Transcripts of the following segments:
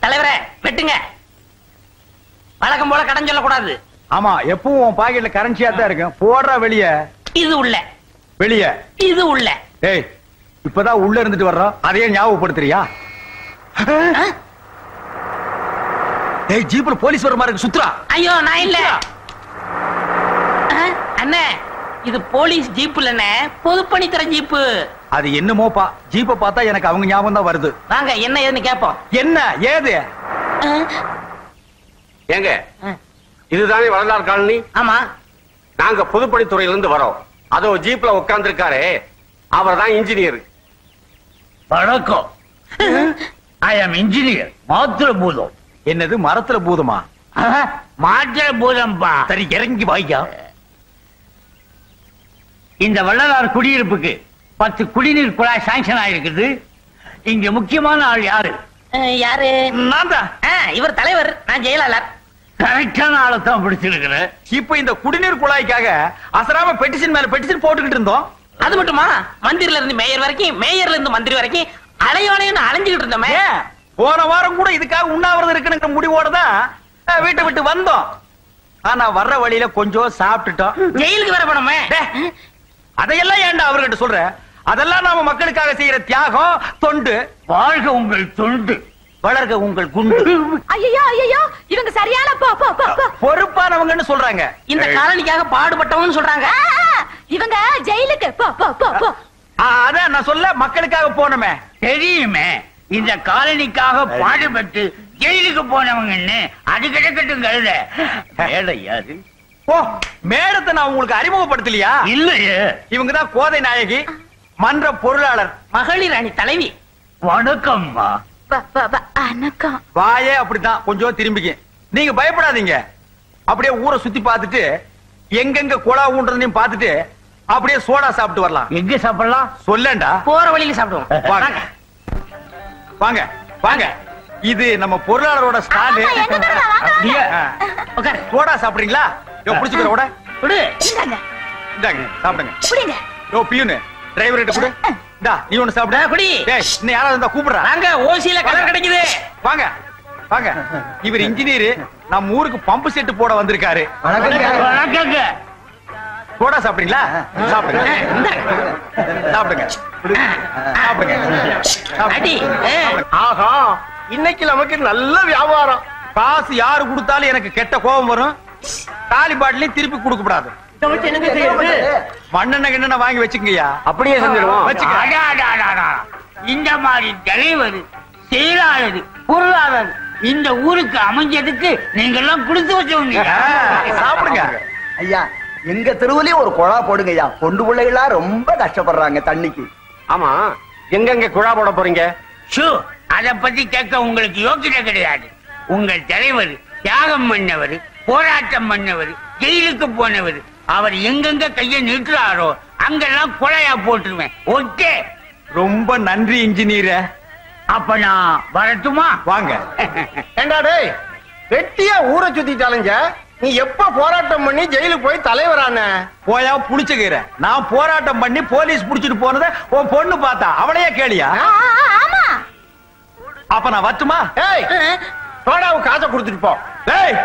தலைவரே வெட்டுங்க. வழக்கம் போல கடன் சொல்லக்கூடாது. ஆமா, எப்பவும் உன் பாக்கெட்ல கரன்சியா தான் இருக்கும். போடுறா வெளிய. இது உள்ள. வெளிய. இது உள்ள. ஏய், இப்பதான் உள்ள இருந்துட்டு வர்றோம், அதையே ஞாபகப்படுத்துறியா? ஏய், ஜீப்ல போலீஸ் வர மாதிரி சுத்துறா. ஐயோ, நான் இல்ல அண்ணே, இது போலீஸ் ஜீப் இல்லண்ணே, பொதுப்பணித்துறை ஜீப்பு. அது என்னமோப்பா, ஜீப்பை பார்த்தா எனக்கு அவங்க ஞாபகம் தான் வருது. வாங்க, என்ன ஏதுன்னு கேப்போம். என்ன ஏது? ஏங்க, இதுதானே வளர்ந்தார் காலனி? ஆமா. நாங்க பொதுப்பணித்துறையில இருந்து வரோம். அதோ ஜீப்ல உட்கார்ந்து இருக்காரு, அவர் தான் இன்ஜினியர். வணக்கம். ஐ அம் இன்ஜினியர். மாத்திர பூதம். என்னது மரத்துல பூதமா? மாத்திர பூதம்பா. சரி, இறங்கி வாய்க்கா. இந்த வள்ளலார் குடியிருப்புக்கு 10 குடிநீர் குழாய் சாங்ஷன் ஆயிருக்குது. இங்க முக்கியமான ஆள் யாரு? யாரு? நான் தான். இவர் தலைவர், நான் ஜெயலலிதா. கரெக்டான ஆளை தான் பிடிச்சிருக்கிறேன். இப்ப இந்த குடிநீர் குழாய்க்காக அசராம பெட்டிஷன் மேல பெட்டிஷன் போட்டுக்கிட்டு இருந்தோம். அது மட்டுமா, மந்திரில இருந்து மேயர் வரைக்கும், மேயர்ல இருந்து மந்திரி வரைக்கும் அலையோலையும் அலைஞ்சுக்கிட்டு இருந்தோமே. போன வாரம் கூட இதுக்காக உண்ணாவிரதம் இருக்குங்கிற முடிவோட தான் வீட்டை விட்டு வந்தோம். ஆனா வர்ற வழியில கொஞ்சம் சாப்பிட்டுட்டோம். ஜெயிலுக்கு வர போனோமே. அதையெல்லாம் ஏன்டா அவர்கிட்ட சொல்ற? அதெல்லாம் நாம மக்களுக்காக செய்யற தியாகம், தொண்டு. வாழ்க உங்கள் தொண்டு, வளர்க உங்கள் குண்டு. ஐயோ ஐயோ, இவங்க சரியான பொறுப்பானவங்கன்னு சொல்றாங்க. இந்த காலனிக்காக பாடுபட்டவன்னு சொல்றாங்க. இவங்க ஜெயிலுக்கு அதான் நான் சொல்ல, மக்களுக்காக போனமே. தெரியுமே, இந்த காலனிக்காக பாடுபட்டு ஜெயிலுக்கு போனவங்கன்னு. அது கிடக்கட்டும் கழுத. மேடை யாரு? ஓ, மேடத்தை நான் உங்களுக்கு அறிமுகப்படுத்தலையா? இல்லையே. இவங்கதான் கோதை நாயகி, மன்ற பொருளாளர், மகளிர் அணி தலைவி. வணக்கம்மா. வணக்கம். வாயே அப்படித்தான், கொஞ்சம் திரும்பிக்க. நீங்க பயப்படாதீங்க. அப்படியே ஊரை சுத்தி பார்த்துட்டு எங்கெங்க குழா ஊன்றதையும் பார்த்துட்டு அப்படியே சோடா சாப்பிட்டு வரலாம். எங்க சாப்பிடலாம் சொல்லேன்டா. போற வழியில சாப்பிடுவோம். வாங்க வாங்க வாங்க. இது நம்ம பொருளாளரோட ஸ்டால். சோடா சாப்பிடுறீங்களா? புடிச்சுக்கிற கூட குடு. இந்தாங்க சாப்பிடுங்க. குடிங்க. யோ பியூனு, டிரைவர் கிட்ட கொடு. இந்தா நீ ஒன்னு சாப்பிடு. குடி. டேய், இன்னும் யாராவது இருந்தா கூப்பிடுறா. வாங்க, ஓசியில கலர் கிடைக்குது. வாங்க வாங்க. இவர் இன்ஜினியர், நம்ம ஊருக்கு பம்பு செட்டு போட வந்திருக்காரு. வணக்கங்க. சோடா சாப்பிடுறீங்களா? சாப்பிடுங்க சாப்பிடுங்க சாப்பிடுங்க. ஆஹா, இன்னைக்கு நமக்கு நல்ல வியாபாரம். காசு யாரு கொடுத்தாலும் எனக்கு கெட்ட கோபம் வரும். காலி பாட்டிலையும் திருப்பி கொடுக்க கூடாது. மண்ணெண்ணெய் கிண்ணெண்ணெய் வாங்கி வச்சுக்கங்கய்யா. அப்படியே செஞ்சிடுவோம். இந்த மாதிரி தலைவர், செயலாளர், பொருளாளர் இந்த ஊருக்கு அமைஞ்சதுக்கு நீங்க எல்லாம் கொடுத்து வச்சவங்க. சாப்பிடுங்க ஐயா. எங்க தெருவுலயும் ஒரு குழா போடுங்க ஐயா. பொண்டு பிள்ளைகளா ரொம்ப கஷ்டப்படுறாங்க தண்ணிக்கு. ஆமா, எங்கெங்க குழா போட போறீங்க? அத பத்தி கேட்க உங்களுக்கு யோக்கியதை கிடையாது. உங்கள் தலைவர் தியாகம் பண்ணவர், போராட்டம் பண்ணவர், ஜெயிலுக்கு போனவர். அவர் எங்கெங்க கைய நிறுத்துறாரோ அங்கெல்லாம் குழையா போட்டுருவேன். ஓகே, ரொம்ப நன்றி இன்ஜினியர். அப்ப நான் வரட்டுமா? வாங்க. ஏண்டா டேய், வெட்டியா ஊரை சுத்திட்டாலுங்க. நீ எப்ப போராட்டம் பண்ணி ஜெயிலுக்கு போய் தலைவரான? போயா புடிச்சுக்கிற. நான் போராட்டம் பண்ணி போலீஸ் புடிச்சிட்டு போனத உன் பொண்ணு பார்த்தா, அவளையே கேளியா? ஆமா. அப்ப நான் வரட்டுமா? ஏய், சோடாவுக்கு காசை கொடுத்துட்டு போ. ஏய்,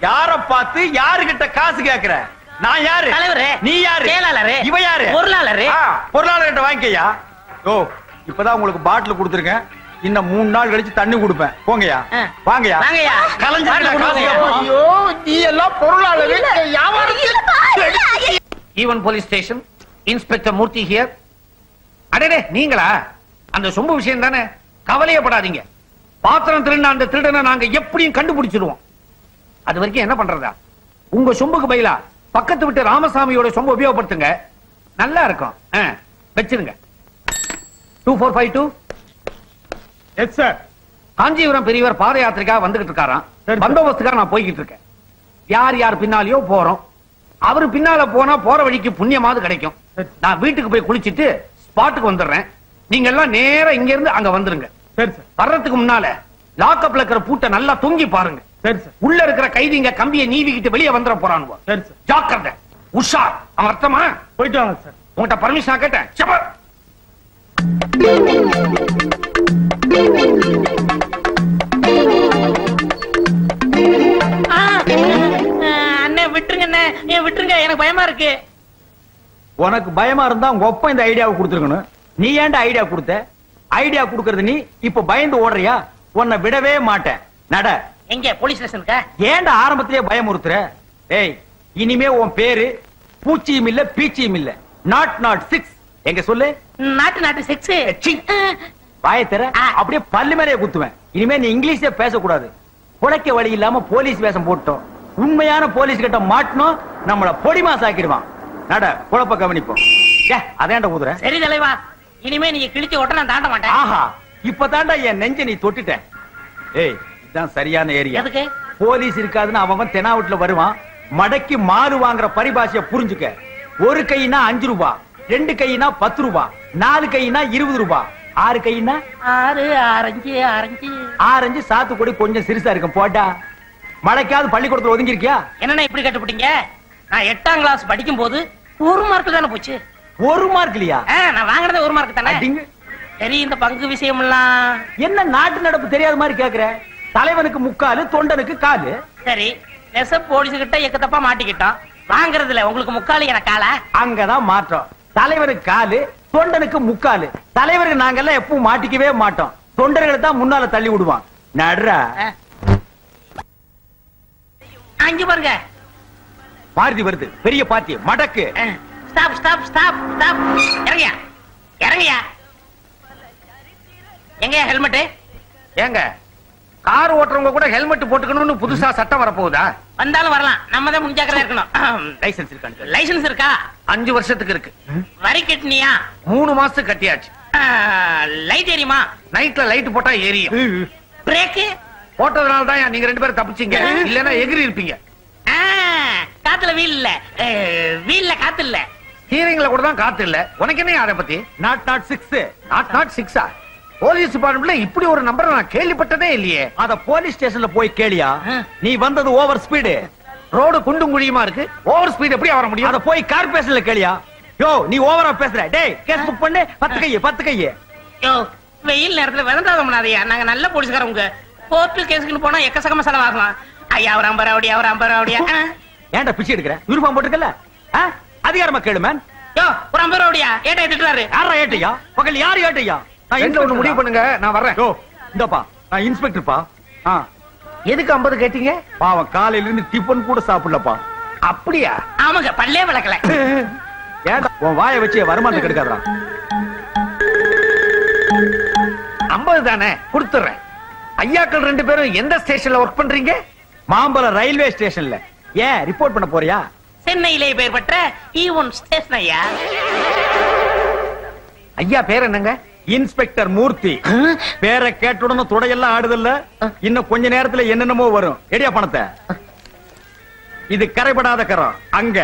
யார பார்த்து யாருகிட்ட காசு கேக்குற? நான் யாரு? தலைவரே. நீ யாரு? செயலாளரே. இவ யாரு? பொருளாளரே. பொருளாளர் கிட்ட வாங்கிக்கயா. ஓ, இப்பதான் உங்களுக்கு பாட்டில் கொடுத்துருக்கேன். இன்னும் 3 நாள் கழிச்சு தண்ணி கொடுப்பேன். போங்கயா. வாங்கயா. வாங்கயா. ஐயோ, நீ எல்லாம் பொருளாளர். Even police station, inspector Murthy here. அடடே, நீங்களா? அந்த சொம்பு விஷயம் தானே, கவலையப்படாதீங்க. பாத்திரம் திருடின அந்த திருடனை நாங்க எப்படியும் கண்டுபிடிச்சிருவோம். அது வரைக்கும் என்ன பண்றதா? உங்க சொம்புக்கு பயிலா பக்கத்து விட்டு ராமசாமியோட சொம்பு உபயோகப்படுத்துங்க, நல்லா இருக்கும். வச்சிருங்க. 2452. Yes sir. காஞ்சிபுரம் பெரியவர் பாத யாத்திரைக்காக வந்துகிட்டு இருக்காராம். பந்தோபஸ்துக்காக நான் போய்கிட்டு இருக்கேன். யார் யார் பின்னாலேயோ போறோம். அவரு பின்னால போனா போற வழிக்கு புண்ணியமாவது கிடைக்கும். நான் வீட்டுக்கு போய் குளிச்சிட்டு ஸ்பாட்டுக்கு வந்துடுறேன். நீங்க எல்லாம் நேரா இங்க இருந்து அங்க வந்துருங்க. வர்றதுக்கு முன்னால லாக்அப்ல இருக்கிற பூட்டை நல்லா தொங்கி பாருங்க. உள்ள இருக்கிற கைதிங்க கம்பியை நீவிக்கிட்டு வெளியே வந்துட போறானுவோ. ஜாக்கிரதை, உஷார். அவன் அர்த்தமா? போயிட்டு வாங்க சார். உங்கள்கிட்ட பர்மிஷன் கேட்டேன். உனக்கு பயமா இருந்தா உங்க ஒப்ப இந்த ஐடியாவை கொடுத்துருக்கணும். நீ ஏன்டா ஐடியா கொடுத்த? ஐடியா கொடுக்கறது நீ இப்ப பயந்து ஓடுறியா? உன்னை விடவே மாட்டேன். நட. எங்க போலீஸ் ஸ்டேஷனுக்கா? ஏன்டா ஆரம்பத்திலேயே பயமுறுத்துற? ஏய், இனிமே உன் பேரு பூச்சியும் இல்ல பீச்சியும் இல்ல. நாட் 6. எங்க சொல்லு. நாட்டு 6. வாயை தர அப்படியே பல்லு மேலே குத்துவேன். இனிமே நீ இங்கிலீஷே பேசக்கூடாது. குலைக்க வழி இல்லாம போலீஸ் வேஷம் போட்டோம். உண்மையான போலீஸ் கிட்ட மாட்டணும், நம்மள பொடிமா சாக்கிடுவான். நட, குழப்ப கவனிப்போம். அதேண்ட ஊதுற. சரி தலைவா, இனிமே நீங்க கிழிச்சு ஓட்ட நான் தாண்ட மாட்டேன். ஆஹா, இப்பதாண்டா என் நெஞ்ச நீ தொட்டுட்ட. ஏய், இதுதான் சரியான ஏரியா. எதுக்கு? போலீஸ் இருக்காதுன்னு அவன் தெனாவட்டுல வருவான். மடக்கி மாறு வாங்குற பரிபாஷைய புரிஞ்சுக்க. ஒரு கைனா 5 ரூபாய், 2 கைனா 10 ரூபாய், 4 கைனா 20 ரூபாய், 6 கைனா 6 ஆரஞ்சு ஆரஞ்சு சாத்துக்குடி கொஞ்சம் சிறுசா இருக்கும். போட்டா மழைக்காவது பள்ளிக்கூடத்துல ஒதுங்கி இருக்கியா? என்னன்னா இப்படி கட்டுப்பிட்டீங்க? நான் 8ஆம் கிளாஸ் படிக்கும் போது 1 மார்க் தானே போச்சு. 1 மார்க் இல்லையா? நான் வாங்கினது 1 மார்க் தானே. சரி, இந்த பங்கு விஷயம் எல்லாம் என்ன நாட்டு நடப்பு தெரியாத மாதிரி கேக்குற? தலைவனுக்கு 3/4, தொண்டனுக்கு 1/4. சரி, நெசப் போலீஸ் கிட்ட எக்கத்தப்பா மாட்டிக்கிட்டோம். வாங்குறதுல உங்களுக்கு 3/4 எனக்கு காலா? அங்கதான் மாற்றம். தலைவனுக்கு 1/4, தொண்டனுக்கு 3/4. தலைவருக்கு நாங்கெல்லாம் எப்பவும் மாட்டிக்கவே மாட்டோம். தொண்டர்களை தான் முன்னால தள்ளி விடுவான். நடுறா. அஞ்சு பாருங்க, மாருதி வருது. பெரிய பார்ட்டி மடக்கு. Stop stop stop stop. இறங்கியா இறங்கியா. எங்க ஹெல்மெட்? ஏங்க, கார் ஓட்டுறவங்க கூட ஹெல்மெட் போட்டுக்கணும்னு புதுசா சட்டம் வரப்போகுதா? வந்தாலும் வரலாம், நம்ம தான் முன்ஜாக்கிரதா இருக்கணும். லைசன்ஸ் இருக்கா? லைசன்ஸ் இருக்கா? 5 வருஷத்துக்கு இருக்கு. வரி கட்டினியா? 3 மாசத்துக்கு கட்டியாச்சு. லைட் எரியுமா? நைட்ல லைட் போட்டா எரியும். பிரேக்கு போட்டதுனால தான் நீங்க 2 பேரும் தப்பிச்சீங்க. இல்லன்னா எகிரி இருப்பீங்க. காத்துல வீல் இல்ல, வீல்ல காத்து இல்ல. ஹீரிங்ல கூட தான் காத்து இல்ல. உனக்கு என்ன அதை பத்தி? நாட் 6. நாட் 6. போலீஸ் டிபார்ட்மெண்ட்ல இப்படி ஒரு நம்பர் நான் கேள்விப்பட்டதே இல்லையே. அத போலீஸ் ஸ்டேஷன்ல போய் கேளியா. நீ வந்தது ஓவர் ஸ்பீடு. ரோடு குண்டும் குழியுமா இருக்கு. ஓவர் ஸ்பீட் எப்படி வர முடியும்? அத போய் கார்பரேஷன்ல கேளியா. யோ, நீ ஓவரா பேசுற. டேய், கேஸ் புக் பண்ணு. 10 கையே. யோ, வெயில் நேரத்துல விதண்டாதம் பண்ணாதயா. நாங்க நல்ல போலீஸ்காரங்க. கோர்ட்டு கேஸ்க்கு போனா எக்கச்சக்கமா செலவாகலாம். ஐயா, அவர் 50 ரூபாய், அவர் 50 ரூபாய். ஏன்டா பிச்சை எடுக்கிற? யூனிஃபார்ம் போட்டுக்கல. அதிகாரமா கேளு மேன். யோ, ஒரு 50 ரூபாய் ஏட்டை திட்டுறாரு. யாரா ஏட்டையா? பக்கத்துல யாரு ஏட்டையா? நான் ஒண்ணு முடிவு பண்ணுங்க, நான் வர்றேன். யோ, இந்தப்பா, நான் இன்ஸ்பெக்டர்ப்பா. எதுக்கு 50 கேட்டீங்க? பாவம் காலையில இருந்து டிபன் கூட சாப்பிடலப்பா. அப்படியா? ஆமாங்க, பல்லே விளக்கல. ஏன்டா உன் வாயை வச்சு வருமானத்துக்கு எடுக்காதடா. 50 தானே, கொடுத்துறேன். ஐயாக்கள் 2 பேரும் எந்த ஸ்டேஷன்ல ஒர்க் பண்றீங்க? மாம்பலம் ரயில்வே ஸ்டேஷன்ல. ஏன் ரிப்போர்ட் பண்ண போறியா? சென்னையிலே பெயர் பெற்ற ஈவன் ஸ்டேஷன் ஐயா. ஐயா பேர் என்னங்க? இன்ஸ்பெக்டர் மூர்த்தி. பேரை கேட்டுடனும் துடையெல்லாம் ஆடுதல்ல. இன்னும் கொஞ்ச நேரத்துல என்னென்னமோ வரும். எடியா பணத்தை. இது கரைபடாத கரம். அங்க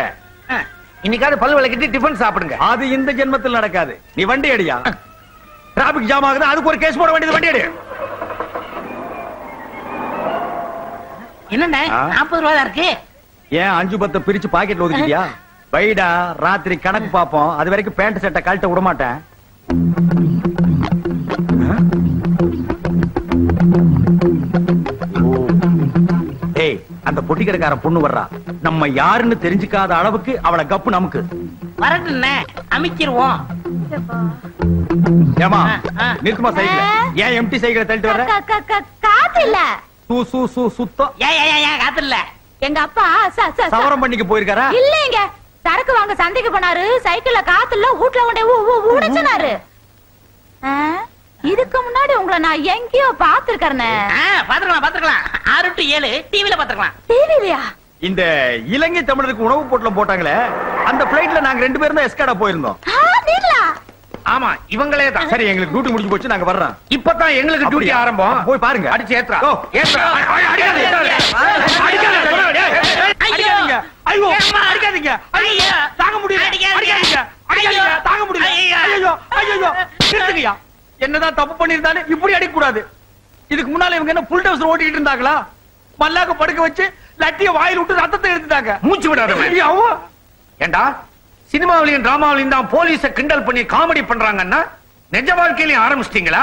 இன்னைக்காவது பல் விளக்கிட்டு டிஃபன் சாப்பிடுங்க. அது இந்த ஜென்மத்தில் நடக்காது. நீ வண்டி அடியா. டிராபிக் ஜாம் ஆகுது, அதுக்கு ஒரு கேஸ் போட வேண்டியது. வண்டி அடி. என்னண்ணே 40 ரூபாய் தான் இருக்கு. ஏன் 5-10 பிரிச்சு பாக்கெட்ல ஒதுக்கிட்டியா? வைடா, ராத்திரி கணக்கு பாப்போம். அது வரைக்கும் பேண்ட் சட்டை கழட்ட விட மாட்டேன். ஏய், அந்த பொட்டிக்கடைக்கார பொண்ணு வர்றா. நம்ம யாருன்னு தெரிஞ்சுக்காத அளவுக்கு அவளை கப்பு நமக்கு. வரட்டுண்ணே, அமைக்கிருவோம். ஏமா, நிறுத்துமா சைக்கிள். ஏன் எம்டி சைக்கிளை தள்ளிட்டு வர்ற? காத்து இல்ல. சுத்தம். ஏன் காத்து இல்ல? எங்க அப்பா சவரம் பண்ணிக்க போயிருக்காரா? இல்லங்க, சரக்கு வாங்க சந்தைக்கு போனாரு. சைக்கிள்ல காத்து இல்ல, வீட்ல கொண்டே உடைச்சனாரு. இதுக்கு முன்னாடி உங்களை நான் எங்கேயோ பாத்துருக்கேன். பாத்துக்கலாம். 6 to 7 டிவில பாத்துக்கலாம். டிவிலயா? இந்த இலங்கை தமிழருக்கு உணவு பொட்டலம் போட்டாங்களே, அந்த பிளைட்ல நாங்க 2 பேரும் தான் எஸ்காடா போயிருந்தோம். ஆமா, இவங்களே தான். சரி, எங்களுக்கு டியூட்டி முடிஞ்சு போச்சு, நாங்க வர்றோம். இப்பதான் எங்களுக்கு டியூட்டி ஆரம்பம். போய் பாருங்க. அடிச்சு ஏத்ரா. அடிக்காதீங்க. தாங்க முடியல. தாங்க முடியல. ஐயோ, நிறுத்துங்கய்யா. என்னதான் தப்பு பண்ணிருந்தாலும் இப்படி அடிக்க கூடாது. இதுக்கு முன்னால இவங்க என்ன புல் டவுசர் ஓட்டிட்டு இருந்தாங்களா? மல்லாக்க படுக்க வச்சு லட்டிய வாயில் விட்டு ரத்தத்தை எடுத்துட்டாங்க. மூச்சு விடாத. ஏண்டா, சினிமாவிலையும் டிராமாவிலையும் தான் போலீஸ கிண்டல் பண்ணி காமெடி பண்றாங்கன்னா நிஜ வாழ்க்கையிலையும் ஆரம்பிச்சிட்டீங்களா?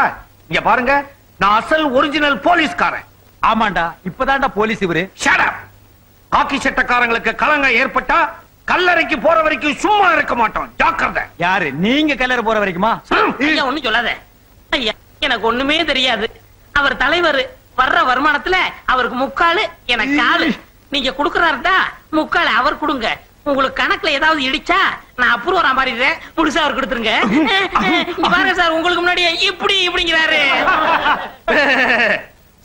இங்க பாருங்க, நான் அசல் ஒரிஜினல் போலீஸ்காரன். ஆமாண்டா, இப்பதான்டா போலீஸ் இவரு. Shut up. காக்கி சட்டக்காரங்களுக்கு கலங்க ஏற்பட்டா கல்லறைக்கு போற வரைக்கும் சும்மா இருக்க மாட்டோம். ஜாக்கிரதை. யாரு நீங்க கல்லறை போற வரைக்குமா? ஐயா ஒண்ணும் சொல்லாத ஐயா, எனக்கு ஒண்ணுமே தெரியாது. அவர் தலைவர், வர்ற வருமானத்துல அவருக்கு முக்காலு எனக்கு காலு. நீங்க குடுக்கறாருடா முக்காலு அவர் கொடுங்க. உங்களுக்கு கணக்குல ஏதாவது இடிச்சா நான் அப்ரூவரா மாறிடுறேன், முழுசா அவர் கொடுத்துருங்க. இங்க பாருங்க சார், உங்களுக்கு முன்னாடி இப்படிங்கிறாரு.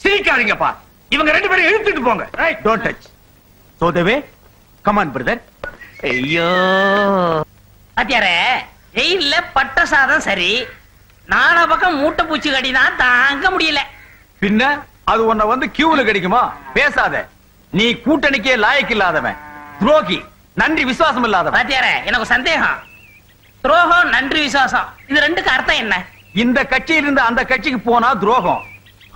சிரிக்காதீங்கப்பா, இவங்க 2 பேரும் இழுத்துட்டு போங்க. Don't touch. So Deve come on brother. ஐயோ பாத்தியாரே, ஜெயில பட்ட சாதம் சரி, நாலா பக்கம் மூட்டை பூச்சி கடிதான் தாங்க முடியல. பின்ன அது உன்னை வந்து கியூல கிடைக்குமா? பேசாத. நீ கூட்டணிக்கே லாயக்கு இல்லாதவன், துரோகி, நன்றி விசுவாசம் இல்லாதவன். பாத்தியாரே, எனக்கு சந்தேகம். துரோகம், நன்றி, விசுவாசம், இது ரெண்டுக்கு அர்த்தம் என்ன? இந்த கட்சியிலிருந்து அந்த கட்சிக்கு போனா துரோகம்,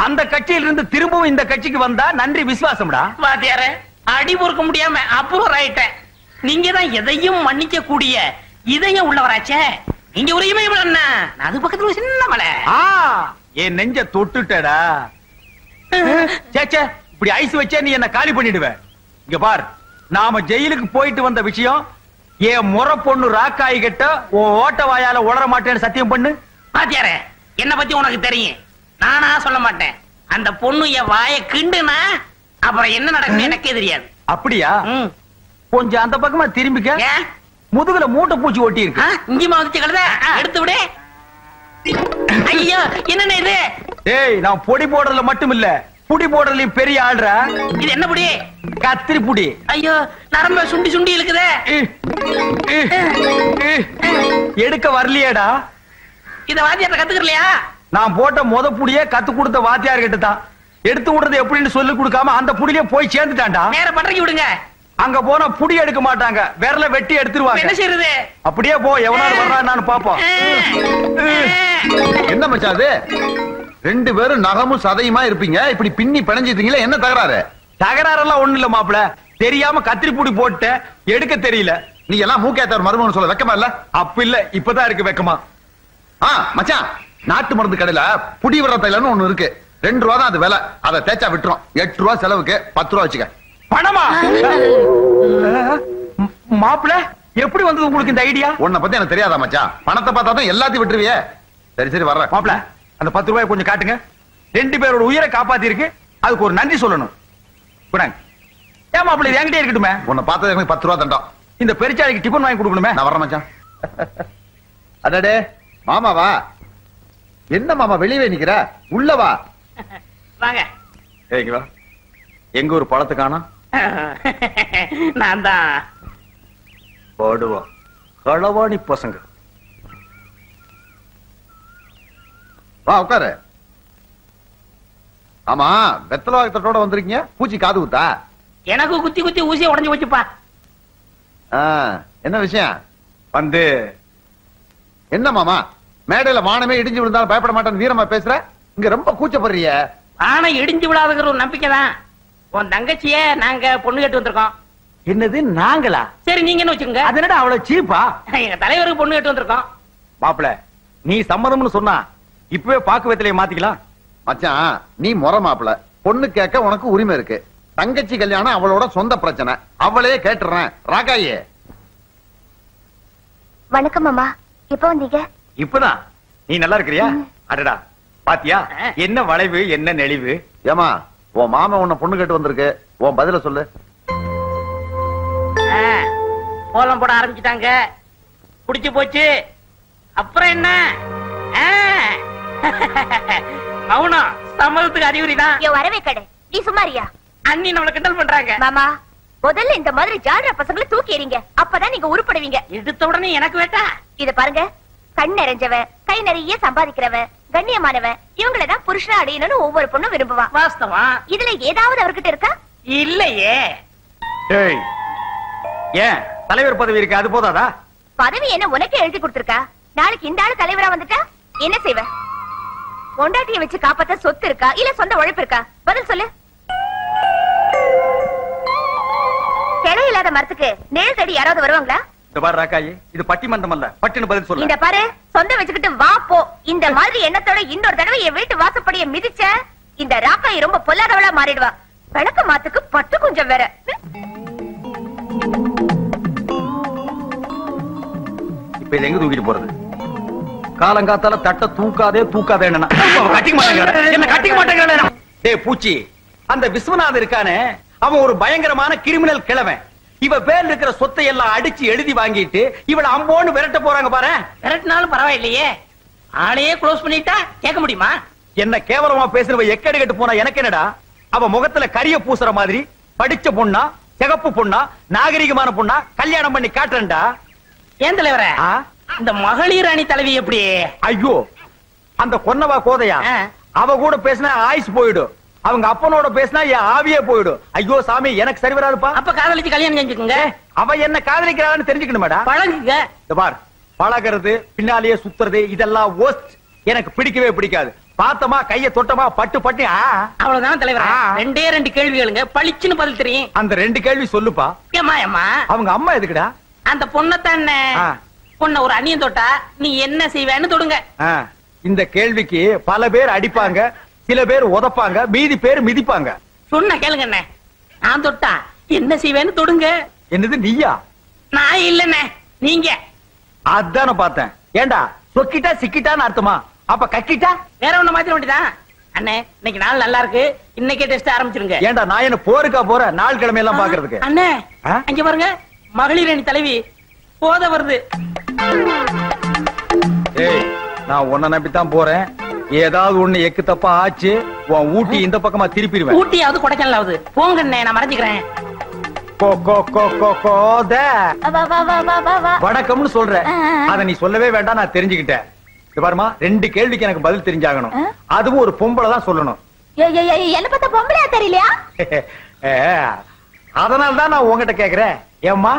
அந்த கட்சியிலிருந்து திரும்பவும் இந்த கட்சிக்கு வந்தா நன்றி விசுவாசம்டா. பாத்தியாரே, அடி பொறுக்க முடியாம அப்ரூவர் ஆயிட்டேன். நீங்க தான் எதையும் மன்னிக்க கூடிய இதயம் உள்ளவராச்சே. நீங்க ஒரு இமயம் என்ன, அது பக்கத்துல ஒரு சின்ன மலை. என் நெஞ்ச தொட்டுட்டடா. சேச்சே, இப்படி ஐஸ் வச்சே நீ என்ன காலி பண்ணிடுவ. இங்க பார், நாம ஜெயிலுக்கு போயிட்டு வந்த விஷயம் என் முறை பொண்ணு ராக்காய் கிட்ட ஓட்ட வாயால உளர மாட்டேன்னு சத்தியம் பண்ணு. பாத்தியாரே, என்ன பத்தி உனக்கு தெரியும், நானா சொல்ல மாட்டேன். அந்த பொண்ணு என் வாயை கிண்டுனா அப்புறம் என்ன நடக்கும் எனக்கே தெரியாது. அப்படியா? கொஞ்சம் அந்த பக்கமா திரும்பிக்க. முதுகுல மூட்டை பூச்சி ஒட்டி இருக்கு. இங்கேயுமா வந்துச்சு கழுத, எடுத்து விடு. ஐயோ என்னென்ன இது? ஏய், நான் பொடி போடுறதுல மட்டும் இல்ல, புடி போடுறதுலயும் பெரிய ஆள்ற. இது என்ன புடி? கத்திரி புடி. ஐயோ, நரம்ப சுண்டி சுண்டி இருக்குதே. எடுக்க வரலையேடா. இத வாத்தியார்ட்ட கத்துக்கலையா? நான் போட்ட முத புடியே கத்து கொடுத்த வாத்தியார் கிட்ட தான். எடுத்து விடுறது எப்படின்னு சொல்லி கொடுக்காம அந்த புடியிலே போய் சேர்ந்துட்டான்டா. நேர பட்டறைக்கு விடுங்க. அங்க போனா புடி எடுக்க மாட்டாங்க, விரல வெட்டி எடுத்துருவாங்க. என்ன செய்யறது? அப்படியே போ, எவனாவது வர்றான்னு பாப்போம். என்ன மச்சான் அது? 2 பேரும் நகமும் சதையுமா இருப்பீங்க, இப்படி பின்னி பிணைஞ்சிட்டீங்களே, என்ன தகராறு? தகராறெல்லாம் ஒண்ணு இல்ல மாப்பிள, தெரியாம கத்திரி புடி போட்டு எடுக்க தெரியல. நீ எல்லாம் மூக்கேத்தவர் மருமகன் சொல்ல வெக்கமா இல்ல? அப்ப இல்ல, இப்பதான் இருக்கு வெக்கமா. மச்சான், நாட்டு மருந்து கடையில புடி விடுற தைலன்னு ஒண்ணு இருக்கு, 2 ரூபா தான் அது விலை. அதை தேய்ச்சா விட்டுரும். 8 ரூபா செலவுக்கு 10 ரூபா வச்சுக்க. பணமா? மாப்பிள, எப்படி வந்தது உங்களுக்கு இந்த ஐடியா? உன்னை பத்தி எனக்கு தெரியாதா மச்சான்? பணத்தை பார்த்தா தான் எல்லாத்தையும் விட்டுருவியே. சரி சரி வர்றேன். மாப்பிள, அந்த 10 ரூபாய் கொஞ்சம் காட்டுங்க. 2 பேரோட உயிரை காப்பாத்தி இருக்கு, அதுக்கு ஒரு நன்றி சொல்லணும். ஏன் மாப்பிள, இது என்கிட்டே இருக்கட்டுமே. உன்னை பார்த்தது எனக்கு 10 ரூபா தண்டம். இந்த பெருச்சாளிக்கு டிபன் வாங்கி கொடுக்கணுமே. நான் வர்றேன் மச்சான். அடடே மாமாவா? என்ன மாமா வெளியே நிக்கிற? உள்ள வா. வாங்க. ஏங்க, எங்க ஒரு பழத்தை காணோம். நான் தான் போடுவோம் களவாணி பசங்க. வா உட்காரு. ஆமா, வெத்தலை வாக்கத்தோட வந்திருக்கீங்க, பூச்சி காது குத்தா? எனக்கு குத்தி குத்தி ஊசியை உடைஞ்சு போச்சுப்பா. என்ன விஷயம்? வந்து என்ன மாமா, மேடையில வானமே இடிஞ்சு விழுந்தாலும் பயப்பட மாட்டேன்னு வீரமா பேசுற, இங்க ரொம்ப கூச்சப்படுறிய. ஆனா இடிஞ்சு விழாதுங்கிற ஒரு நம்பிக்கை தான். உன் தங்கச்சிய நாங்க பொண்ணு கேட்டு வந்திருக்கோம். என்னது நாங்களா? சரி, நீங்க என்ன வச்சுங்க. அது என்னடா அவ்வளவு சீப்பா? எங்க தலைவருக்கு பொண்ணு கேட்டு வந்திருக்கோம். மாப்பிள, நீ சம்மதம்னு சொன்னா இப்பவே பாக்கு வெத்தலையை மாத்திக்கலாம். மச்சான், நீ முறை மாப்பிள, பொண்ணு கேட்க உனக்கு உரிமை இருக்கு. தங்கச்சி கல்யாணம் அவளோட சொந்த பிரச்சனை, அவளே கேட்டுறேன். ராகாயே. வணக்கம் மாமா, எப்ப வந்தீங்க? இப்பதான். நீ நல்லா இருக்கிறியா? அடடா, பாத்தியா என்ன வளைவு, என்ன நெளிவு. ஏமா, உன் மாமா உன்னை பொண்ணு கேட்டு வந்திருக்கு, உன் பதில சொல்லு. கோலம் போட ஆரம்பிச்சுட்டாங்க, குடிச்சு போச்சு. அப்புறம் என்ன? மௌனம் சம்மதத்துக்கு அறிகுறிதான். வரவே கடை, நீ சும்மாரியா? அண்ணி நம்மள கிண்டல் பண்றாங்க. மாமா, முதல்ல இந்த மாதிரி ஜால்ரா பசங்களை தூக்கி எறிங்க, அப்பதான் நீங்க உருப்படுவீங்க. எடுத்த உடனே எனக்கு வேட்டா? இத பாருங்க, கண் நிறைஞ்சவன், கை நிறைய சம்பாதிக்கிறவன், கண்ணியமானவன், இவங்களதான் புருஷனா அடையணும்னு ஒவ்வொரு பொண்ணும் விரும்புவான். வாஸ்தவம். இதுல ஏதாவது அவர்கிட்ட இருக்கா? இல்லையே. ஏய், ஏன் தலைவர் பதவி இருக்கு, அது போதாதா? பதவி என்ன உனக்கு எழுதி கொடுத்திருக்கா? நாளைக்கு இந்த ஆளு தலைவரா வந்துட்டா என்ன செய்வ? பொண்டாட்டியை வச்சு காப்பாத்த சொத்து இருக்கா, இல்ல சொந்த உழைப்பு இருக்கா? பதில் சொல்லு. கிளை இல்லாத மரத்துக்கு நேர் தேடி யாராவது வருவாங்களா? இந்த பாரு ராக்காயி, இது பட்டிமன்றம் அல்ல, பட்டின பதில் சொல்லு. இந்த பாரு, சொந்த வச்சுக்கிட்டு வா போ. இந்த மாதிரி எண்ணத்தோட இன்னொரு தடவை என் வீட்டு வாசப்படியை மிதிச்ச இந்த ராக்காயி ரொம்ப பொல்லாதவளா மாறிடுவா. விளக்க மாத்துக்கு பட்டு கொஞ்சம் வேற. இப்ப இதை எங்க தூக்கிட்டு போறது? காலங்காத்தால தட்ட தூக்காதே தூக்காதேன்னா கட்டிக்க மாட்டேங்கிறானே, என்ன கட்டிக்க மாட்டேங்கிறானே. டேய் பூச்சி, அந்த விஸ்வநாதன் இருக்கானே, அவன் ஒரு பயங்கரமான கிரிமினல் கிழவன். இவ பேர்ல இருக்கிற சொத்தை எல்லாம் அடிச்சு எழுதி வாங்கிட்டு இவள அம்போன்னு விரட்ட போறாங்க பாரு. விரட்டினாலும் பரவாயில்லையே, ஆளையே க்ளோஸ் பண்ணிட்டா கேட்க முடியுமா? என்ன கேவலமா பேசுறவ எக்கடி கட்டு போனா எனக்கு என்னடா? அவ முகத்துல கரிய பூசுற மாதிரி படிச்ச பொண்ணா, சிகப்பு பொண்ணா, நாகரிகமான பொண்ணா கல்யாணம் பண்ணி காட்டுறேன்டா. ஏன் தலைவரே, இந்த மகளிர் அணி தலைவி எப்படி? ஐயோ, அந்த கொன்னவா கோதையா, அவ கூட பேசினா ஆயுஸ் போயிடும். அவங்க அப்பனோட பேசினா என் ஆவியே போயிடும். ஐயோ சாமி, எனக்கு சரி வராதுப்பா. அப்ப காதலிச்சு கல்யாணம் செஞ்சுக்குங்க. அவ என்ன காதலிக்கிறான்னு தெரிஞ்சுக்கணுமேடா. பழகுங்க. இந்த பார், பழகிறது பின்னாலேயே சுத்துறது இதெல்லாம் worst. எனக்கு பிடிக்கவே பிடிக்காது. பார்த்தமா கைய தொட்டமா பட்டு பட்டு அவ்வளவுதான் தலைவரே. ரெண்டே ரெண்டு கேள்விகளுங்க, பளிச்சுன்னு பதில் தெரியும். அந்த ரெண்டு கேள்வி சொல்லுப்பா. ஏமா அவங்க அம்மா எதுக்குடா? அந்த பொண்ணத்தான பொண்ண ஒரு அணியன் தொட்டா நீ என்ன செய்வேன்னு தொடுங்க. இந்த கேள்விக்கு பல பேர் அடிப்பாங்க, சில பேர் உதப்பாங்க, மீதி பேர் மிதிப்பாங்க. சொன்ன கேளுங்க அண்ணே, நான் தொட்டா என்ன செய்வேன்னு தொடுங்க. என்னது நீயா? நான் இல்லண்ணே, நீங்க. அதான பார்த்தேன். ஏண்டா சொக்கிட்டா சிக்கிட்டான்னு அர்த்தமா? அப்ப கக்கிட்டா வேற ஒண்ணு மாத்திர வேண்டியதான். அண்ணே, இன்னைக்கு நாள் நல்லா இருக்கு, இன்னைக்கே டெஸ்ட் ஆரம்பிச்சிருங்க. ஏண்டா நான் என்ன போருக்கா போற நாள் கிழமை எல்லாம் பாக்குறதுக்கு? அண்ணே அங்க பாருங்க, மகளிர் அணி தலைவி போத வருது. ஏய், நான் உன்னை நம்பித்தான் போறேன். ஏதாவது ஒண்ணு எக்கு தப்பா ஆச்சு, உன் ஊட்டி இந்த பக்கமா திருப்பிடுவேன். ஊட்டியாவது கொடைக்கானலாவது போங்க அண்ணே, நான் மறைஞ்சுக்கிறேன். வணக்கம்னு சொல்ற, அத நீ சொல்லவே வேண்டாம், நான் தெரிஞ்சுக்கிட்டேன். பாருமா, ரெண்டு கேள்விக்கு எனக்கு பதில் தெரிஞ்சாகணும். அதுவும் ஒரு பொம்பளை தான் சொல்லணும். என்ன பார்த்தா பொம்பளையா தெரியலையா? அதனால்தான் நான் உங்ககிட்ட கேக்குறேன். ஏம்மா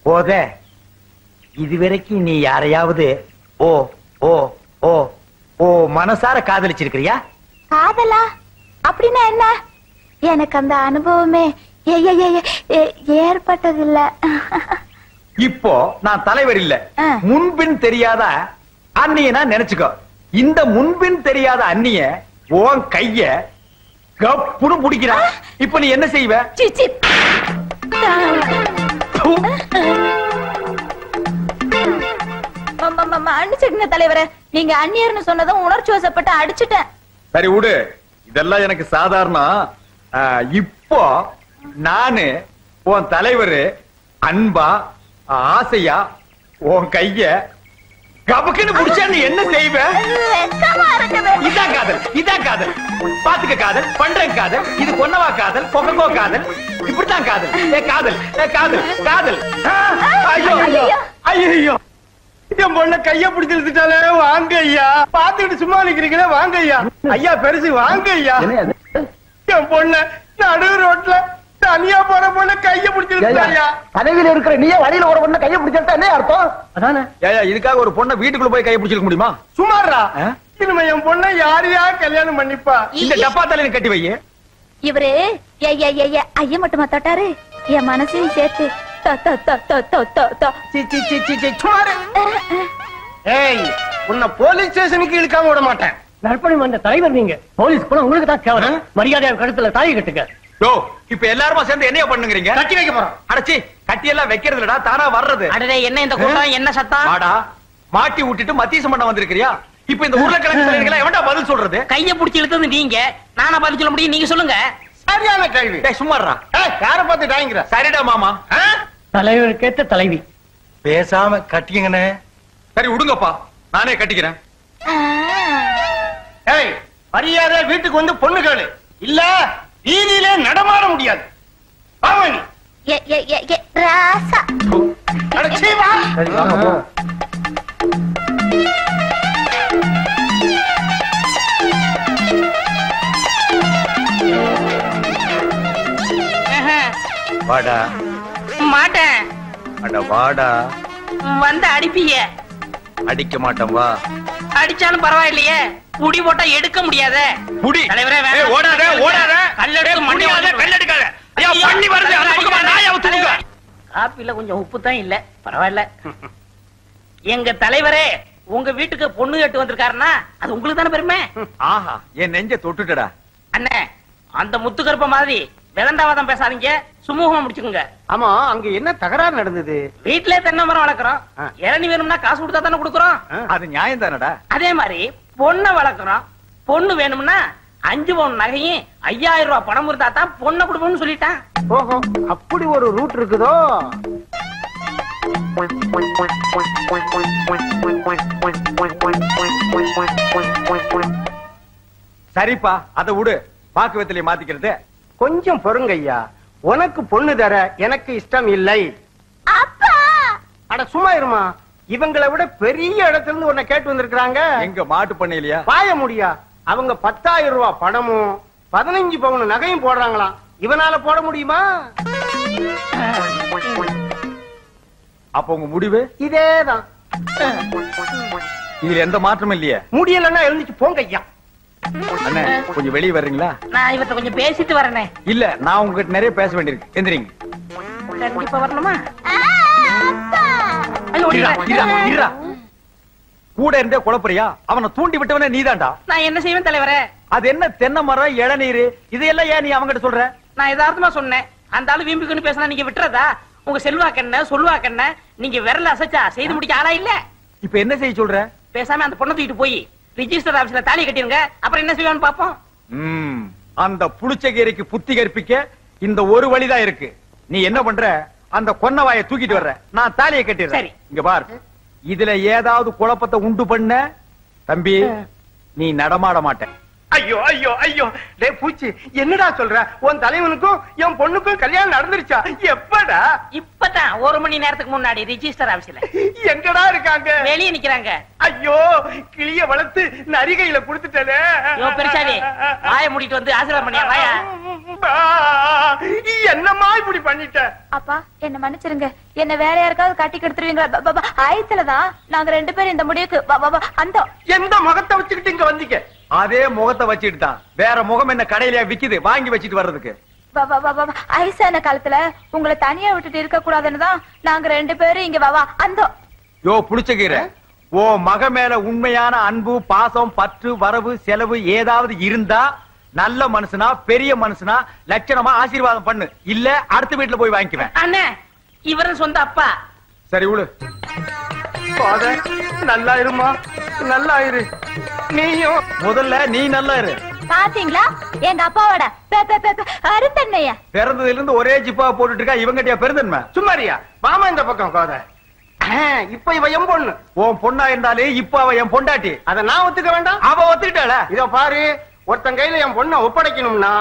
போத, இதுவரைக்கும் நீ யாரையாவது ஓ ஓ ஓ ஓ மனசார காதலிச்சிருக்கிறியா? காதலா அப்படின்னா என்ன? எனக்கு அந்த அனுபவமே ஏற்பட்டதில்ல. இப்போ நான் தலைவர் இல்ல, முன்பின் தெரியாத அண்ணியனா நினைச்சுக்கோ. இந்த முன்பின் தெரியாத அண்ணிய உன் கைய கப்புனு பிடிக்கிறா. இப்ப நீ என்ன செய்வ? அடிச்சிடுங்க தலைவரே, நீங்க அந்நியர்னு சொன்னதும் உணர்ச்சி வசப்பட்டு அடிச்சுட்டேன். சரி விடு, இதெல்லாம் எனக்கு சாதாரணம். இப்போ நானு உன் தலைவரு அன்பா ஆசையா உன் கைய கபக்குன்னு புடிச்சா நீ என்ன செய்வ? இதான் காதல், இதான் காதல். பாத்துக்க காதல், பண்றேன் காதல், இது கொன்னவா காதல், பொகங்கோ காதல், இப்படித்தான் காதல். காதல் காதல் காதல். ஐயோ ஐயோ, என் பொண்ண கைய பிடிச்சிருச்சுட்டாலே. வாங்க ஐயா, பாத்துக்கிட்டு சும்மா நிக்கிறீங்களே, வாங்க ஐயா. ஐயா பெருசு, வாங்க ஐயா. என் பொண்ண நடு ரோட்ல தனியா போற பொண்ண கைய பிடிச்சிருச்சா? கனவில் இருக்கிற நீயே வழியில ஒரு பொண்ண கைய பிடிச்சிருந்தா என்ன அர்த்தம்? அதானே. ஏயா, இதுக்காக ஒரு பொண்ண வீட்டுக்குள்ள போய் கைய பிடிச்சிருக்க முடியுமா? சுமாரா, இனிமே என் பொண்ண யாரையா கல்யாணம் பண்ணிப்பா? இந்த டப்பா தலையில கட்டி வை. இவரு ஐயா மட்டுமா தொட்டாரு, என் மனசையும் சேர்த்து உன்னை போலீஸ் ஸ்டேஷனுக்கு இழுக்காம விட மாட்டேன். நற்பணி மன்ற தலைவர் நீங்க, போலீஸ் போனா உங்களுக்கு தான் கேவலம். மரியாதையா கழுத்துல தாலி கட்டுங்க. யோ, இப்ப எல்லாரும் சேர்ந்து என்னைய பண்ணுங்கறீங்க? கட்டி வைக்க போறோம். அடச்சி, கட்டி எல்லாம் வைக்கிறது இல்லடா, தானா வர்றது. அடடே, என்ன இந்த கூட்டம், என்ன சத்தம்? வாடா, மாட்டி விட்டுட்டு மத்தியசம் பண்ண வந்திருக்கிறியா? இப்ப இந்த உருளைக்கிழங்கு தலைவர்களா எவன்டா பதில் சொல்றது? கைய புடிச்சு இழுத்தது நீங்க, நானா பதில் சொல்ல முடியும்? நீங்க சொல்லுங்க. சரியான கேள்வி. சும்மாறா, யார பார்த்து டாய்ங்கிற? சரிடா மாமா. தலைவருக்கேத்த தலைவி. பேசாம கட்டிக்கங்கண்ணே. சரி விடுங்கப்பா, நானே கட்டிக்கிறேன். ஏய், மரியாதை வீட்டுக்கு வந்து பொண்ணு கேளு, இல்ல வீதியிலே நடமாட முடியாது. பாவனி ராசா அடச்சி வா. சரி வாங்க போ. வாடா. மாட்டேன். அட வாடா. வந்து அடிப்பீங்க. அடிக்க மாட்டேன், வா. அடிச்சாலும் பரவாயில்லையே, புடி போட்டா எடுக்க முடியாத. புடி. தலைவரே ஏய், ஓடாத ஓடாத. கல்லெடுத்து முடியாத, கல்லெடுக்காத. ஐயா, பண்ணி வருது, அந்த பக்கமா நாயா ஊத்துங்க. காப்பில கொஞ்சம் உப்பு தான் இல்ல, பரவாயில்ல. எங்க தலைவரே உங்க வீட்டுக்கு பொண்ணு கேட்டு வந்திருக்காருன்னா அது உங்களுக்கு தானே பெருமை. ஆஹா, என் நெஞ்ச தொட்டுட்டடா. அண்ணே, அந்த முத்துக்கருப்ப மாதிரி விதண்டாவாதம் பேசாதீங்க, சுமூகமா முடிச்சுக்கோங்க. ஆமா, அங்க என்ன தகராறு நடந்தது? வீட்லயே தென்னை மரம் வளர்க்குறோம், இளநீ வேணும்னா காசு கொடுத்தா தானே கொடுக்குறோம். அது நியாயம் தானடா. அதே மாதிரி பொண்ணை வளர்க்குறோம், பொண்ணு வேணும்னா 5 பவுன் நகையும் 5000 ரூபாய் பணம் இருந்தா தான் பொண்ணை கொடுப்போம்னு சொல்லிட்டான். ஓஹோ, அப்படி ஒரு ரூட் இருக்குதோ? சரிப்பா, அதை விடு. பாக்குவத்திலே மாத்திக்கிறது. கொஞ்சம் பொறுங்க ஐயா. உனக்கு பொண்ணு தர எனக்கு இஷ்டம் இல்லை. அட சும்மா இருமா. இவங்களை விட பெரிய இடத்துல இருந்து உன்னை கேட்டு வந்திருக்காங்க. எங்க மாட்டு பண்ணையிலையா? பாய முடியா? அவங்க 10,000 ரூபாய் பணமும் 15 பவுன் நகையும் போடுறாங்களாம். இவனால போட முடியுமா? அப்ப உங்க முடிவு இதேதான். இதுல எந்த மாற்றமும் இல்லையே. முடியலன்னா எழுந்துச்சு போங்க ஐயா. அண்ணே, கொஞ்சம் வெளியே வர்றீங்களா? நான் இவர்கிட்ட கொஞ்சம் பேசிட்டு வரேனே. இல்ல, நான் உங்ககிட்ட நிறைய பேச வேண்டியிருக்கு. எந்திரிங்க. கண்டிப்பா வரணுமா? கூட இருந்தே குழப்பறியா? அவனை தூண்டி விட்டவனே நீதான்டா. நான் என்ன செய்வேன் தலைவரே? அது என்ன தென்னை மரம், இளநீர், இதெல்லாம் ஏன் நீ அவங்கிட்ட சொல்ற? நான் யதார்த்தமா சொன்னேன். அந்த ஆளு வீம்புக்குன்னு பேசினா நீங்க விட்டுறதா? உங்க செல்வாக்கண்ண சொல்வாக்கண்ண நீங்க விரல அசைச்சா செய்து முடிக்க ஆளா இல்ல. இப்ப என்ன செய்ய சொல்ற? பேசாம அந்த பொண்ணை தூக்கிட்டு போய் ரிஜிஸ்டர் ஆபீஸ்ல தாலி கட்டிருங்க. அப்புறம் என்ன செய்வான்னு பாப்போம். அந்த புளிச்சகீரைக்கு புத்தி கற்பிக்க இந்த ஒரு வழிதான் இருக்கு. நீ என்ன பண்ற? அந்த கொன்னவாயை தூக்கிட்டு வர்ற, நான் தாலியை கட்டிடுறேன். சரி. இங்க பார், இதுல ஏதாவது குழப்பத்தை உண்டு பண்ண தம்பி, நீ நடமாட மாட்ட. ஐயோ ஐயோ ஐயோ, டேய் பூச்சி, என்னடா சொல்ற? உன் தலைவனுக்கும் என் பொண்ணுக்கும் கல்யாணம் நடந்துருச்சா? எப்படா? இப்பதான் 1 மணி நேரத்துக்கு முன்னாடி ரிஜிஸ்டர் ஆபீஸ்ல. எங்கடா இருக்காங்க? வெளியே நிக்கிறாங்க. ஐயோ, கிளிய வளர்த்து நரிகையில குடுத்துட்டே. பெருசாலி வாய மூடிட்டு வந்து ஆசீர்வாதம் பண்ணியா? வாயா. என்னம்மா இப்படி பண்ணிட்ட? அப்பா என்ன மன்னிச்சிருங்க. என்ன வேற யாருக்காவது கட்டி கெடுத்துருவீங்களா? ஆயத்துலதான் நாங்க 2 பேரும் இந்த முடிவுக்கு அந்த எந்த முகத்தை வச்சுக்கிட்டு இங்க வந்தீங்க? அதே முகத்தை வச்சுட்டு தான். வேற முகம் என்ன கடையில விக்குது வாங்கி வச்சுட்டு வர்றதுக்கு? ஐசான காலத்துல உங்களை தனியா விட்டுட்டு இருக்க கூடாதுன்னு தான் நாங்க 2 பேரும் இங்க அந்த யோ புளிச்சகீரை, ஓ மக மேல உண்மையான அன்பு, பாசம், பற்று, வரவு, செலவு ஏதாவது இருந்தா நல்ல மனுஷனா, பெரிய மனுஷனா, லட்சணமா ஆசீர்வாதம் பண்ணு. இல்ல அடுத்த வீட்டுல போய் வாங்கிக்குவேன். அண்ணே, இவரும் சொந்த அப்பா. சரி விடு. நல்லா இருமா, நல்லா இரு. நீயும் முதல்ல நீ நல்லா இரு. பாத்தீங்களா எங்க அப்பாவோட அருத்தன்மைய? பிறந்ததுல இருந்து ஒரே ஜிப்பா போட்டுட்டு இருக்கா. இவங்கட்டியா பெருந்தன்மை? சும்மாரியா? மாமா இந்த பக்கம் கோத. இப்ப இவ என் பொண்ணு. உன் பொண்ணா இருந்தாலே இப்ப அவ என் பொண்டாட்டி. அத நான் ஒத்துக்க வேண்டாம்? அவ ஒத்துக்கிட்டாள. இதோ பாரு, ஒருத்தன் கையில என் பொண்ணை ஒப்படைக்கணும்னா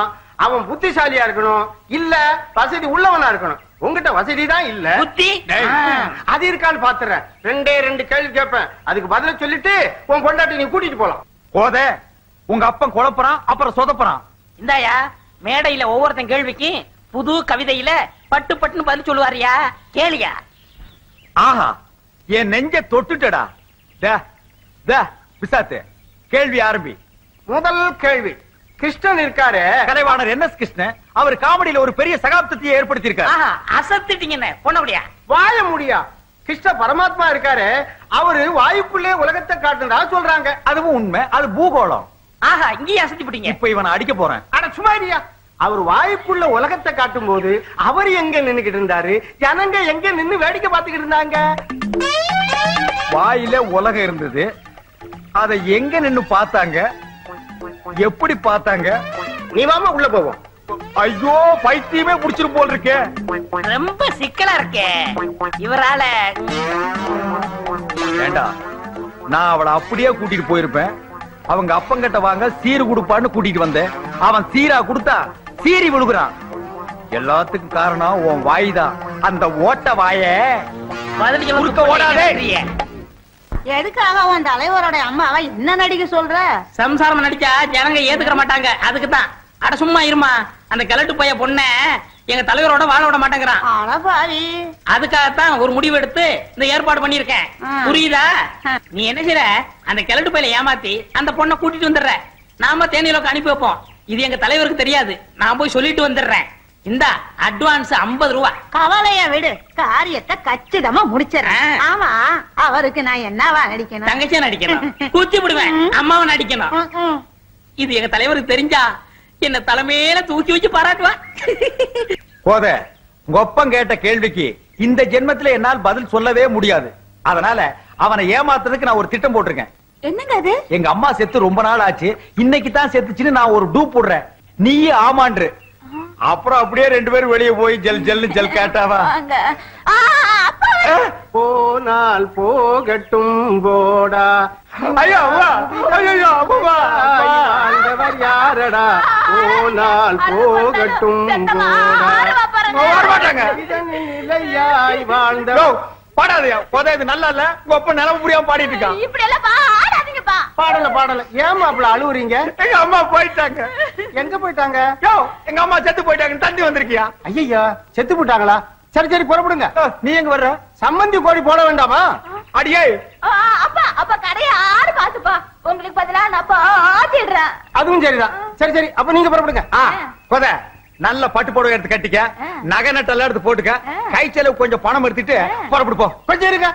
அவன் புத்திசாலியா இருக்கணும், இல்ல வசதி உள்ளவனா இருக்கணும். உங்ககிட்ட வசதி தான் இல்ல. புத்தி அது இருக்கான்னு பாத்துறேன். 2 கேள்வி கேட்பேன், அதுக்கு பதில சொல்லிட்டு உன் பொண்டாட்டி நீ கூட்டிட்டு போலாம். கோத, உங்க அப்பன் குழப்பறான், அப்புறம் சொதப்பறான். இந்தாயா, மேடையில ஒவ்வொருத்தன் கேள்விக்கு புது கவிதையில பட்டு பட்டுன்னு பதில் சொல்லுவாரியா? கேளியா? ஆஹா, என் நெஞ்ச தொட்டுட்டடா. பிசாத்து, கேள்வி ஆரம்பி. முதல் கேள்வி, கிருஷ்ணன் இருக்காரு, கலைவாணர் என்.எஸ். கிருஷ்ணன். அவர் காமெடியில ஒரு பெரிய சகாப்தத்தை ஏற்படுத்தி இருக்காரு. அசத்திட்டீங்க பொண்ண முடியா? வாய முடியா? கிருஷ்ண பரமாத்மா இருக்காரு, அவரு வாயுக்குள்ளே உலகத்தை காட்டுறதா சொல்றாங்க. அதுவும் உண்மை, அது பூகோளம். ஆஹா, இங்கேயே அசத்தி போட்டீங்க. இப்ப இவனை அடிக்க போறேன். அட சும்மாரியா? அவர் வாயுக்குள்ள உலகத்தை காட்டும் போது அவர் எங்க நின்னுகிட்டு இருந்தாரு, ஜனங்க எங்க நின்னு வேடிக்கை பார்த்துக்கிட்டு இருந்தாங்க? வாயில உலகம் இருந்தது, அதை எங்க நின்னு பார்த்தாங்க, எப்படி பார்த்தாங்க? நீ வாமா உள்ள போவோம். ஐயோ, பைத்தியமே புடிச்சிரும் போல் இருக்கே. ரொம்ப சிக்கலா இருக்கே இவரால. வேண்டாம், நான் அவளை அப்படியே கூட்டிட்டு போயிருப்பேன். அவங்க அப்பங்கிட்ட வாங்க சீரு கொடுப்பான்னு கூட்டிட்டு வந்தேன். அவன் சீரா கொடுத்தா சீரி விழுகுறான். எல்லாத்துக்கும் காரணம் உன் வாய் தான். அந்த ஓட்ட வாய ஓடாதே. எதுக்காக உன் தலைவரோட அம்மாவை என்ன நடிக்க சொல்ற? சம்சாரம் நடிச்சா ஜனங்க ஏத்துக்கிற மாட்டாங்க, அதுக்குதான். அட சும்மா இருமா, அந்த கிழட்டு பைய பொண்ண எங்க தலைவரோட வாழ விட மாட்டேங்கிறான். அதுக்காகத்தான் ஒரு முடிவு எடுத்து இந்த ஏற்பாடு பண்ணிருக்கேன். புரியுதா? நீ என்ன செய்ற, அந்த கிழட்டு பையில ஏமாத்தி அந்த பொண்ணை கூட்டிட்டு வந்துடுற. நாம தேனிலோக்கு அனுப்பி வைப்போம். இது எங்க தலைவருக்கு தெரியாது. நான் போய் சொல்லிட்டு வந்துடுறேன். இந்த அட்வான்ஸ் 50 ரூபா. கவலைய விடு, காரியத்தை கச்சிதமா முடிச்சிடறேன். ஆமா, அவருக்கு நான் என்னவா நடிக்கணும்? தங்கச்சியா நடிக்கணும், குச்சி விடுவேன், அம்மாவை நடிக்கணும். இது எங்க தலைவருக்கு தெரிஞ்சா என்ன தலைமையில தூக்கி வச்சு பாராட்டுவா. போத உங்க ஒப்பம் கேட்ட கேள்விக்கு இந்த ஜென்மத்துல என்னால் பதில் சொல்லவே முடியாது. அதனால அவனை ஏமாத்துறதுக்கு நான் ஒரு திட்டம் போட்டிருக்கேன். என்னங்க அது? எங்க அம்மா செத்து ரொம்ப நாள் ஆச்சு, இன்னைக்கு தான் செத்துச்சுன்னு நான் ஒரு டூ போடுறேன். நீயே ஆமான்று. அப்புறம் அப்படியே 2 பேரும் வெளியே போய் ஜல் ஜல் ஜல் கேட்டாவா? போனால் போகட்டும் போடா. ஐயோ ஐயோ ஆண்டவர் யாரடா? போனால் போகட்டும் மாட்டாங்க. நிலையாய் வாழ்ந்த பாடாதையா போதா, இது நல்லா இல்ல. உங்க அப்பா நிலவு புரியாம பாடிட்டு இருக்கான். இப்படி எல்லாம் பாடாதீங்கப்பா. பாடல ஏமா அப்படி அழுவுறீங்க? எங்க அம்மா போயிட்டாங்க. எங்க போயிட்டாங்க? எங்க அம்மா செத்து போயிட்டாங்க. தந்தி வந்திருக்கியா? ஐயா செத்து போயிட்டாங்களா? சரி புறப்படுங்க. நீ எங்க வர்ற? சம்மந்தி கோடி போட வேண்டாமா? அடியே அப்பா அப்பா கடையை ஆறு பாத்துப்பா. உங்களுக்கு பதிலா நான் பாத்திடுறேன். அதுவும் சரிதான். சரி அப்ப நீங்க புறப்படுங்க. போத நல்ல பட்டு புடவை எடுத்து கட்டிக்க, நகை நட்டெல்லாம் எடுத்து போட்டுக்க, கை செலவு கொஞ்சம் பணம் எடுத்துட்டு புறப்படு போ. கொஞ்சம் இருங்க.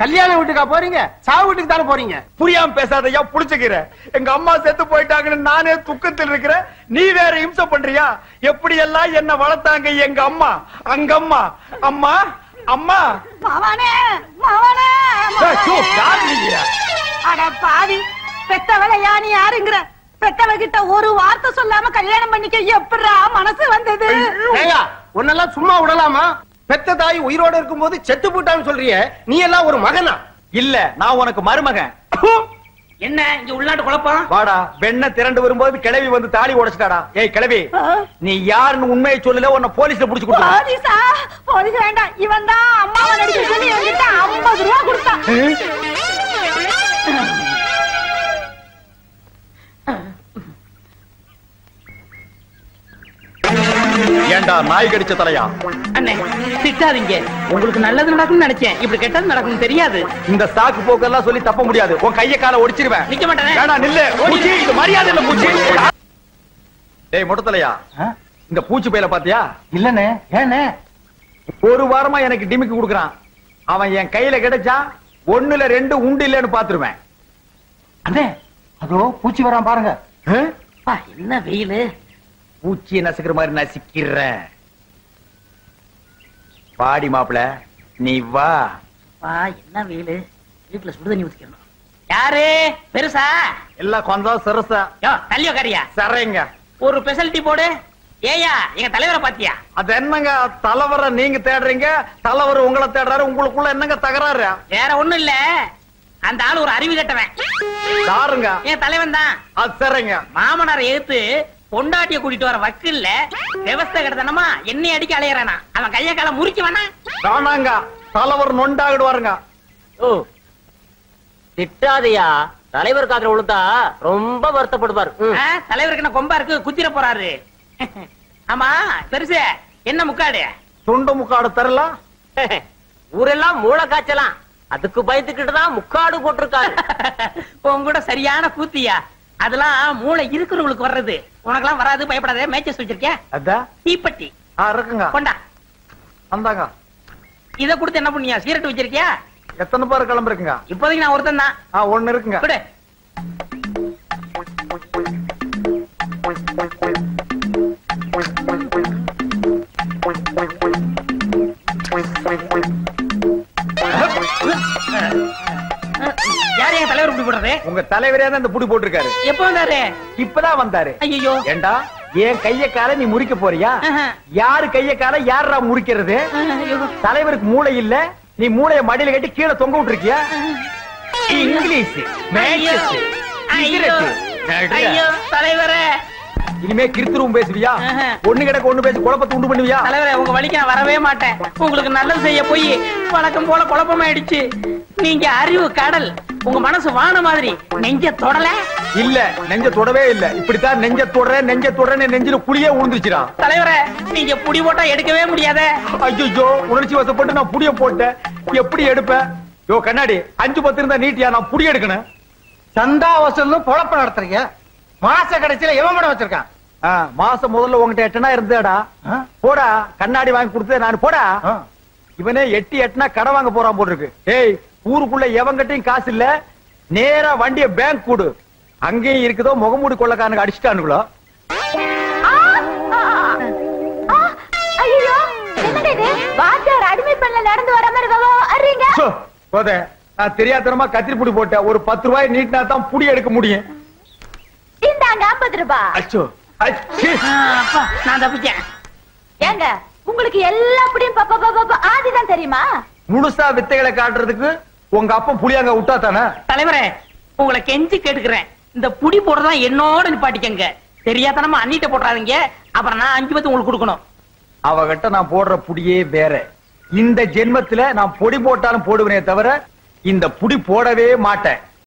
கல்யாண வீட்டுக்கா போறீங்க? சாவு வீட்டுக்கு தானே போறீங்க? புரியாம பேசாதையா, புடிச்சுக்கிற. எங்க அம்மா செத்து போயிட்டாங்கன்னு நானே துக்கத்தில் இருக்கிறேன், நீ வேற இம்சை பண்றியா? எப்படி எல்லாம் என்ன வளர்த்தாங்க எங்க அம்மா. அங்க அம்மா அம்மா அம்மா மாவானே மாவானே. அட பாவி, பெத்தவளை யானி யாருங்கிற? பெத்தவகிட்ட ஒரு வார்த்தை சொல்லாம கல்யாணம் பண்ணிக்க எப்படா மனசு வந்தது? உன்னெல்லாம் சும்மா விடலாமா? பெத்த தாய் உயிரோட இருக்கும் போது செத்து போட்டான்னு சொல்றிய, நீ எல்லாம் ஒரு மகனா? இல்ல, நான் உனக்கு மருமகன். என்ன இங்க உள்நாட்டு குழப்பம்? வாடா, வெண்ண திரண்டு வரும்போது கிளவி வந்து தாலி உடைச்சிட்டாடா. ஏய் கிளவி, நீ யாருன்னு உண்மையை சொல்லல, உன்னை போலீஸ்ல புடிச்சு கொடுத்தா. போலீஸா? போலீஸ் வேண்டாம், இவன் தான் அம்மாவை நடிக்க சொல்லி என்கிட்ட 50 ரூபா கொடுத்தான். ஏண்டா நாய் கடிச்ச தலையா? அண்ணே திட்டாதீங்க, உங்களுக்கு நல்லது நடக்கும்னு நினைச்சேன், இப்படி கெட்டது நடக்கும் தெரியாது. இந்த சாக்கு போக்கெல்லாம் சொல்லி தப்ப முடியாது. உன் கைய கால ஒடிச்சிருவேன். நிக்க மாட்டேன். வேணா நில்லு. பூச்சி, இது மரியாதை இல்ல பூச்சி. டேய் முட்டத்தலையா, இந்த பூச்சி பையில பாத்தியா? இல்லனே. ஏனே? ஒரு வாரமா எனக்கு டிமிக்கு குடுக்குறான். அவன் என் கையில கிடைச்சா 1ல 2 உண்டு இல்லன்னு பாத்துருவேன். அண்ணே, அதோ பூச்சி வரான் பாருங்க. என்ன வெயிலு, பூச்சியை நசுக்கிற மாதிரி நசிக்கிறேன். பாடி மாப்பிள, நீ வா. என்ன வெயிலு, வீட்டுல சுடுதண்ணி ஊத்திக்கணும். யாரு பெருசா? எல்லாம் கொஞ்சம் சிறுசா. தள்ளியோ காரியா? சரிங்க, ஒரு ஸ்பெஷாலிட்டி போடு. ஏயா எங்க தலைவரை பாத்தியா? அது என்னங்க தலைவரை நீங்க தேடுறீங்க, தலைவர் உங்களை தேடுறாரு, உங்களுக்குள்ள என்னங்க தகராறு? வேற ஒண்ணும் இல்ல, அந்த ஆளு ஒரு அறிவு கட்டவன். யாருங்க? என் தலைவன் தான். அது சரிங்க. மாமனாரை எதிர்த்து பொண்டாட்டிய கூட்டிட்டு வர வக்கில்ல விவசாய கிடத்தனமா என்னை அடிக்க அலையறானா? அவன் கைய கால முறிக்க வேணா? வேணாங்க, தலைவர் நொண்டாகிடுவாருங்க. ஓ திட்டாதையா, தலைவர் காதுல விழுந்தா ரொம்ப வருத்தப்படுவார். தலைவருக்கு என்ன கொம்பா இருக்கு, குத்திர போறாரு. ஆமா பெருசு, என்ன முக்காடு? துண்டு முக்காடு தரல. ஊரெல்லாம் மூளை காய்ச்சலாம், அதுக்கு பயந்துக்கிட்டு தான் முக்காடு போட்டிருக்காரு. உன் கூட சரியான கூத்தியா. அதெல்லாம் மூளை இருக்கிறவங்களுக்கு வர்றது, உனக்கெல்லாம் வராது, பயப்படாத. மேட்சஸ் வச்சிருக்கியா? அதான் தீப்பெட்டி இருக்குங்க. கொண்டா. வந்தாங்க. இத கொடுத்து என்ன பண்ணியா? சீரட் வச்சிருக்கியா? எத்தனை பேர் கிளம்பிருக்குங்க? இப்போதைக்கு நான் ஒருத்தன் தான். 1 இருக்குங்க. கொடு. யார் என் தலைவர் இப்படி போடுறது? உங்க தலைவரே தான் இந்த புடி போட்டிருக்காரு. எப்ப வந்தாரு? இப்பதான் வந்தாரு. ஐயோ, ஏண்டா என் கைய கால நீ முறிக்க போறியா? யாரு கைய கால யாரா முறிக்கிறது? தலைவருக்கு மூளை இல்ல, நீ மூளைய மடியில கட்டி கீழே தொங்க விட்டுருக்கியா? இங்கிலீஷ் தலைவரே, இனிமே கிருத்துருவும் பேசுவியா? ஒண்ணு கிடக்க ஒண்ணு பேசி குழப்பத்தை உண்டு பண்ணுவியா? தலைவரே, உங்க வழிக்கு நான் வரவே மாட்டேன். உங்களுக்கு நல்லது செய்ய போய் வழக்கம் போல குழப்பமாயிடுச்சு. நீங்க அறிவு கடல், உங்க மனசு வான மாதிரி. நெஞ்ச தொடல இல்ல, நெஞ்ச தொடவே இல்ல. இப்படித்தான் நெஞ்ச தொடரேன்னு நெஞ்சில புளியே உழுந்துச்சுடா. தலைவரே, நீங்க புடி போட்டா எடுக்கவே முடியாத. ஐயோ, உணர்ச்சி வசப்பட்டு நான் புடிய போட்டேன், எப்படி எடுப்பேன்? யோ கண்ணாடி, 5-10 இருந்தா நீட்டியா? நான் புடி எடுக்கணும். சந்தா வசூல் பொழப்ப நடத்துறீங்க. மாச கடைசியில எவன் படம் வச்சிருக்கான்? மாசம் முதல்ல உங்ககிட்ட 8 இருந்தேடா. போடா, கண்ணாடி வாங்கி கொடுத்தே நான். போடா, இவனே 8 கடை வாங்க போறான் போட்டிருக்கு. ஏய், ஊருக்குள்ள எவங்கிட்டையும் காசு இல்ல, நேரா வண்டிய பேங்க் கூடு. அங்கேயும் இருக்குதோ முகமூடி கொள்ளக்காரனுக்கு அடிச்சுட்டானுங்களோ. நடந்து வர மாதிரி அறிங்க போதே நான் தெரியாதனமா கத்திரி புடி போட்டேன். ஒரு 10 ரூபாய் நீட்டினா தான் புடி எடுக்க முடியும். இந்தாங்க 50 ரூபாய். அச்சோ அப்பா நான் தப்பிச்சேன். ஏங்க உங்களுக்கு எல்லா புடியும் ஆதிதான் தெரியுமா? முழுசா வித்தைகளை காட்டுறதுக்கு உங்க அப்பா புளியாங்க விட்டா தானே? தலைவரே உங்களை கெஞ்சி கேட்டுக்கிறேன், இந்த புடி போடுறதா என்னோட நிப்பாட்டிக்கங்க. தெரியாதனமா அண்ணிட்ட போடுறாதீங்க, அப்புறம் நான் 5 பத்து உங்களுக்கு கொடுக்கணும். அவகிட்ட நான் போடுற புடியே வேற. இந்த ஜென்மத்துல நான் பொடி போட்டாலும் போடுவேனே தவிர இந்த புடி போடவே மாட்டேன்.